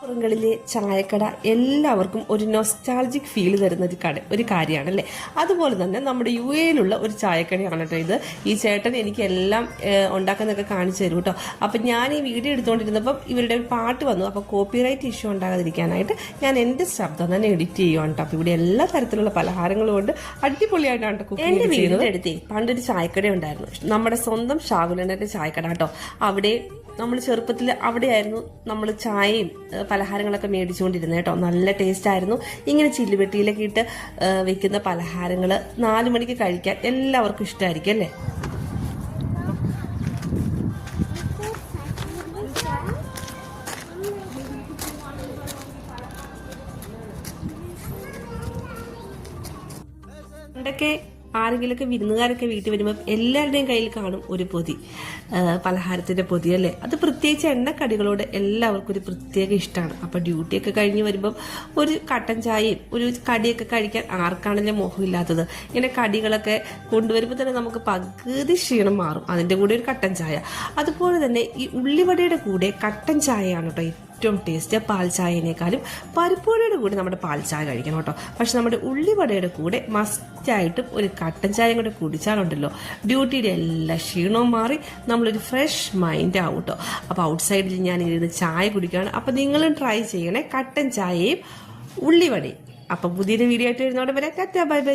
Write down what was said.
പുറങ്ങളിലെ ചായക്കട എല്ലാവർക്കും ഒരു നൊസ്റ്റാൾജിക് ഫീൽ തരുന്ന ഒരു കാര്യമാണല്ലേ. അതുപോലെ തന്നെ നമ്മുടെ യു എയിലുള്ള ഒരു ചായക്കടയാണ് കേട്ടോ ഇത്. ഈ ചേട്ടൻ എനിക്ക് എല്ലാം ഉണ്ടാക്കുന്നതൊക്കെ കാണിച്ചു തരും കേട്ടോ. അപ്പം ഞാൻ ഈ വീഡിയോ എടുത്തുകൊണ്ടിരുന്നപ്പം ഇവരുടെ ഒരു പാട്ട് വന്നു. അപ്പോൾ കോപ്പിറൈറ്റ് ഇഷ്യൂ ഉണ്ടാകാതിരിക്കാനായിട്ട് ഞാൻ എൻ്റെ ശബ്ദം തന്നെ എഡിറ്റ് ചെയ്യുവാണ് കേട്ടോ. അപ്പോൾ ഇവിടെ എല്ലാ തരത്തിലുള്ള പലഹാരങ്ങളും കൊണ്ട് അടിപൊളിയായിട്ടാണ് കുക്കിംഗ് ചെയ്യുന്നത്. എടുത്തേ പണ്ടൊരു ചായക്കട ഉണ്ടായിരുന്നു, നമ്മുടെ സ്വന്തം ഷാഹുലന്റെ ചായക്കട കേട്ടോ. അവിടെ നമ്മൾ ചെറുപ്പത്തിൽ അവിടെയായിരുന്നു നമ്മൾ ചായയും പലഹാരങ്ങളൊക്കെ മേടിച്ചുകൊണ്ടിരുന്നത് കേട്ടോ. നല്ല ടേസ്റ്റ് ആയിരുന്നു. ഇങ്ങനെ ചില്ലുപെട്ടിയിലൊക്കെ ഇട്ട് വെക്കുന്ന പലഹാരങ്ങൾ 4 മണിക്ക് കഴിക്കാൻ എല്ലാവർക്കും ഇഷ്ടമായിരിക്കും അല്ലേ. പണ്ടൊക്കെ ആരെങ്കിലുമൊക്കെ വിരുന്നുകാരൊക്കെ വീട്ടിൽ വരുമ്പോൾ എല്ലാവരുടെയും കയ്യിൽ കാണും ഒരു പൊതി, പലഹാരത്തിന്റെ പൊതി അല്ലേ. അത് പ്രത്യേകിച്ച് എണ്ണക്കടികളോട് എല്ലാവർക്കും ഒരു പ്രത്യേക ഇഷ്ടമാണ്. അപ്പൊ ഡ്യൂട്ടിയൊക്കെ കഴിഞ്ഞ് വരുമ്പം ഒരു കട്ടൻ ചായയും ഒരു കടിയൊക്കെ കഴിക്കാൻ ആർക്കാണെങ്കിലും മോഹമില്ലാത്തത്. ഇങ്ങനെ കടികളൊക്കെ കൊണ്ടുവരുമ്പോൾ തന്നെ നമുക്ക് പകുതി ക്ഷീണം മാറും, അതിന്റെ കൂടെ ഒരു കട്ടൻ ചായ. അതുപോലെ തന്നെ ഈ ഉള്ളിവടയുടെ കൂടെ കട്ടൻ ചായയാണ് കേട്ടോ ഏറ്റവും ടേസ്റ്റ്. പാൽ ചായനേക്കാളും പരിപ്പുവടയുടെ കൂടെ നമ്മുടെ പാൽ ചായ കഴിക്കണം കേട്ടോ. പക്ഷെ നമ്മുടെ ഉള്ളിവടയുടെ കൂടെ മസ്റ്റായിട്ടും ഒരു കട്ടൻ ചായയും കൂടെ കുടിച്ചാലുണ്ടല്ലോ ഡ്യൂട്ടിയുടെ എല്ലാ ക്ഷീണവും മാറി നമ്മളൊരു ഫ്രഷ് മൈൻഡ് ആവും കേട്ടോ. അപ്പോൾ ഔട്ട് സൈഡിൽ ഞാൻ ഇരുന്ന് ചായ കുടിക്കുകയാണ്. അപ്പോൾ നിങ്ങളും ട്രൈ ചെയ്യണേ കട്ടൻ ചായയും ഉള്ളിവടയും. അപ്പം പുതിയൊരു വീഡിയോ ആയിട്ട് വരുന്നതോടെ വരെ ബൈ ബൈ.